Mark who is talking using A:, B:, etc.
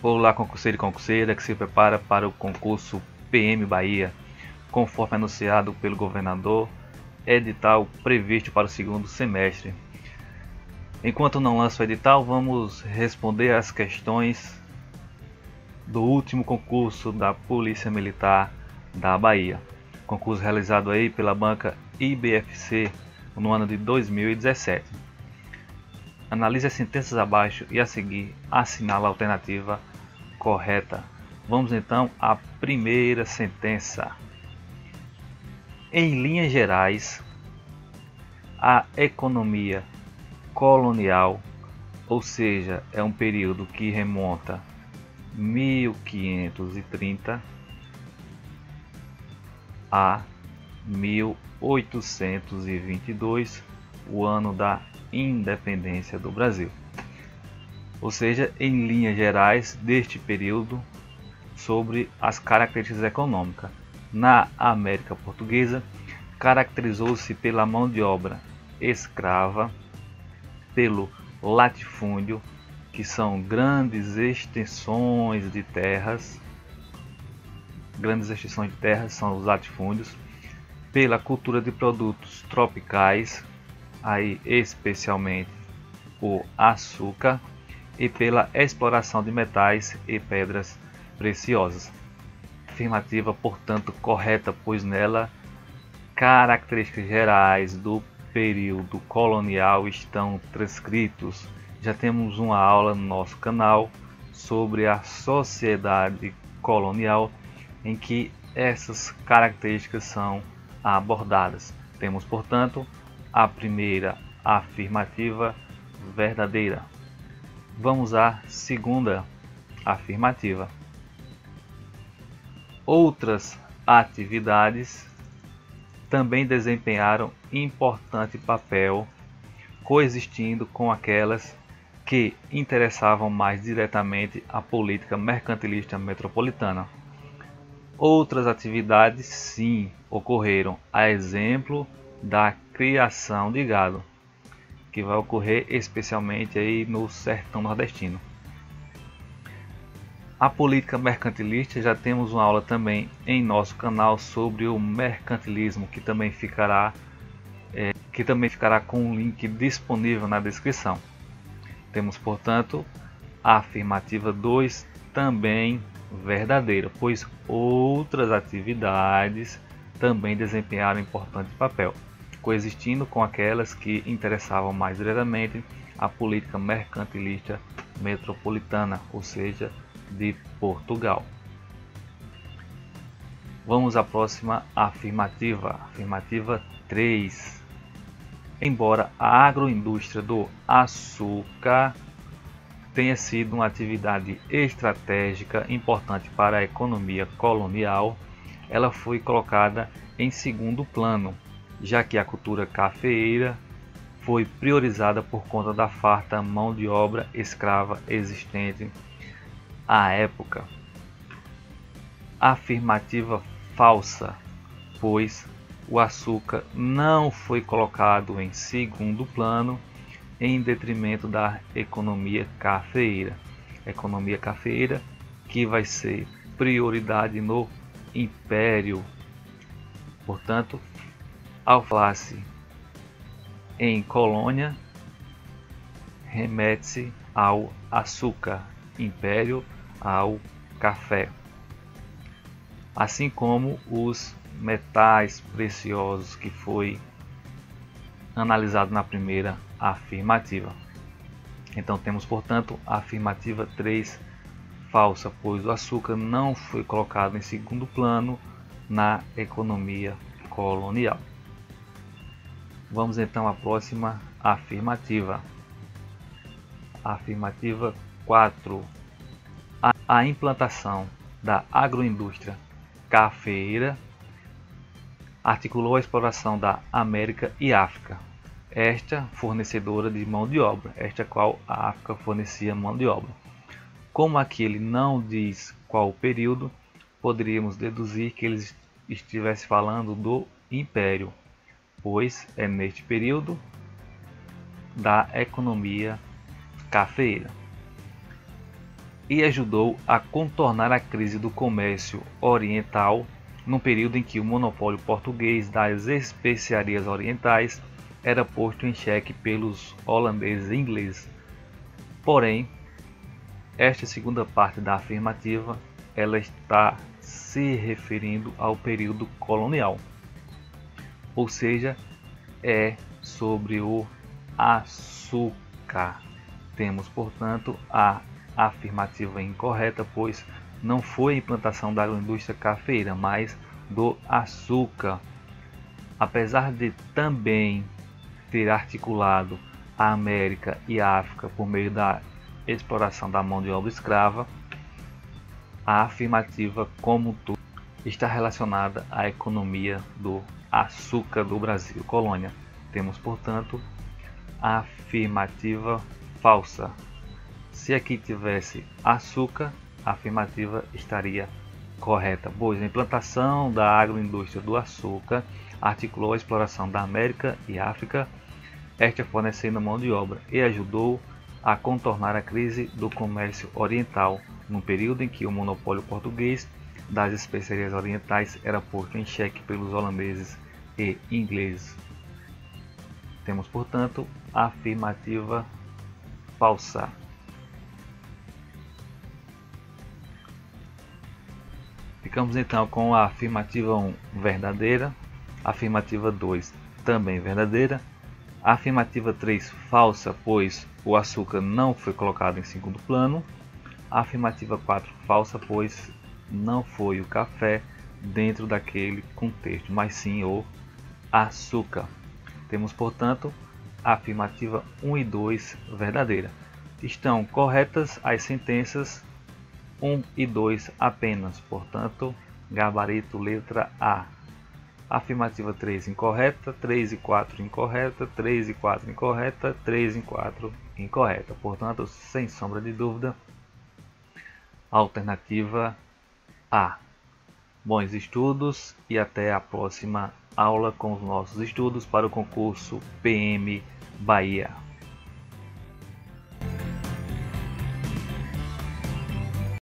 A: Olá, concurseiro e concurseira que se prepara para o concurso PM Bahia, conforme anunciado pelo governador, edital previsto para o segundo semestre. Enquanto não lança o edital, vamos responder às questões do último concurso da Polícia Militar da Bahia, concurso realizado aí pela banca IBFC no ano de 2017. Analise as sentenças abaixo e a seguir assinala a alternativa correta. Vamos então à primeira sentença. Em linhas gerais, a economia colonial, ou seja, é um período que remonta 1530 a 1822, o ano da independência do Brasil. Ou seja, em linhas gerais deste período, sobre as características econômicas. Na América Portuguesa, caracterizou-se pela mão de obra escrava, pelo latifúndio, que são grandes extensões de terras são os latifúndios, pela cultura de produtos tropicais, aí especialmente o açúcar, e pela exploração de metais e pedras preciosas. Afirmativa, portanto, correta, pois nela características gerais do período colonial estão transcritos. Já temos uma aula no nosso canal sobre a sociedade colonial, em que essas características são abordadas. Temos, portanto, a primeira afirmativa verdadeira. Vamos à segunda afirmativa. Outras atividades também desempenharam importante papel, coexistindo com aquelas que interessavam mais diretamente a política mercantilista metropolitana. Outras atividades, sim, ocorreram, a exemplo da criação de gado, que vai ocorrer especialmente aí no sertão nordestino. A política mercantilista, já temos uma aula também em nosso canal sobre o mercantilismo, que também ficará com um link disponível na descrição. Temos, portanto, a afirmativa 2 também verdadeira, pois outras atividades também desempenharam importante papel, coexistindo com aquelas que interessavam mais diretamente a política mercantilista metropolitana, ou seja, de Portugal. Vamos à próxima afirmativa, afirmativa 3. Embora a agroindústria do açúcar tenha sido uma atividade estratégica importante para a economia colonial, ela foi colocada em segundo plano, já que a cultura cafeeira foi priorizada por conta da farta mão de obra escrava existente à época. Afirmativa falsa, pois o açúcar não foi colocado em segundo plano em detrimento da economia cafeeira. Economia cafeeira que vai ser prioridade no Império. Portanto, ao falar-se em colônia, remete-se ao açúcar, império ao café. Assim como os metais preciosos, que foi analisado na primeira afirmativa. Então temos, portanto, a afirmativa 3 falsa, pois o açúcar não foi colocado em segundo plano na economia colonial. Vamos então à próxima afirmativa. Afirmativa 4. A implantação da agroindústria cafeeira articulou a exploração da América e África, esta fornecedora de mão de obra, esta qual a África fornecia mão de obra. Como aqui ele não diz qual período, poderíamos deduzir que ele estivesse falando do Império, pois é neste período da economia cafeeira. e ajudou a contornar a crise do comércio oriental no período em que o monopólio português das especiarias orientais era posto em xeque pelos holandeses e ingleses. Porém, esta segunda parte da afirmativa ela está se referindo ao período colonial, ou seja, é sobre o açúcar. Temos, portanto, a afirmativa incorreta, pois não foi a implantação da agroindústria cafeeira, mas do açúcar. Apesar de também ter articulado a América e a África por meio da exploração da mão de obra escrava, a afirmativa como tudo está relacionada à economia do açúcar do Brasil, colônia. Temos, portanto, a afirmativa falsa. Se aqui tivesse açúcar, a afirmativa estaria correta, pois a implantação da agroindústria do açúcar articulou a exploração da América e África, esta fornecendo mão de obra, e ajudou a contornar a crise do comércio oriental, no período em que o monopólio português das especiarias orientais era posto em xeque pelos holandeses e ingleses. Temos, portanto, a afirmativa falsa. Ficamos então com a afirmativa 1 verdadeira, a afirmativa 2 também verdadeira, a afirmativa 3 falsa, pois o açúcar não foi colocado em segundo plano, a afirmativa 4 falsa, pois não foi o café dentro daquele contexto, mas sim o açúcar. Temos, portanto, a afirmativa 1 e 2 verdadeira. Estão corretas as sentenças 1 e 2 apenas, portanto, gabarito letra A. Afirmativa 3 incorreta, 3 e 4 incorreta, 3 e 4 incorreta, 3 e 4 incorreta. Portanto, sem sombra de dúvida, alternativa A. Bons estudos e até a próxima aula com os nossos estudos para o concurso PM Bahia.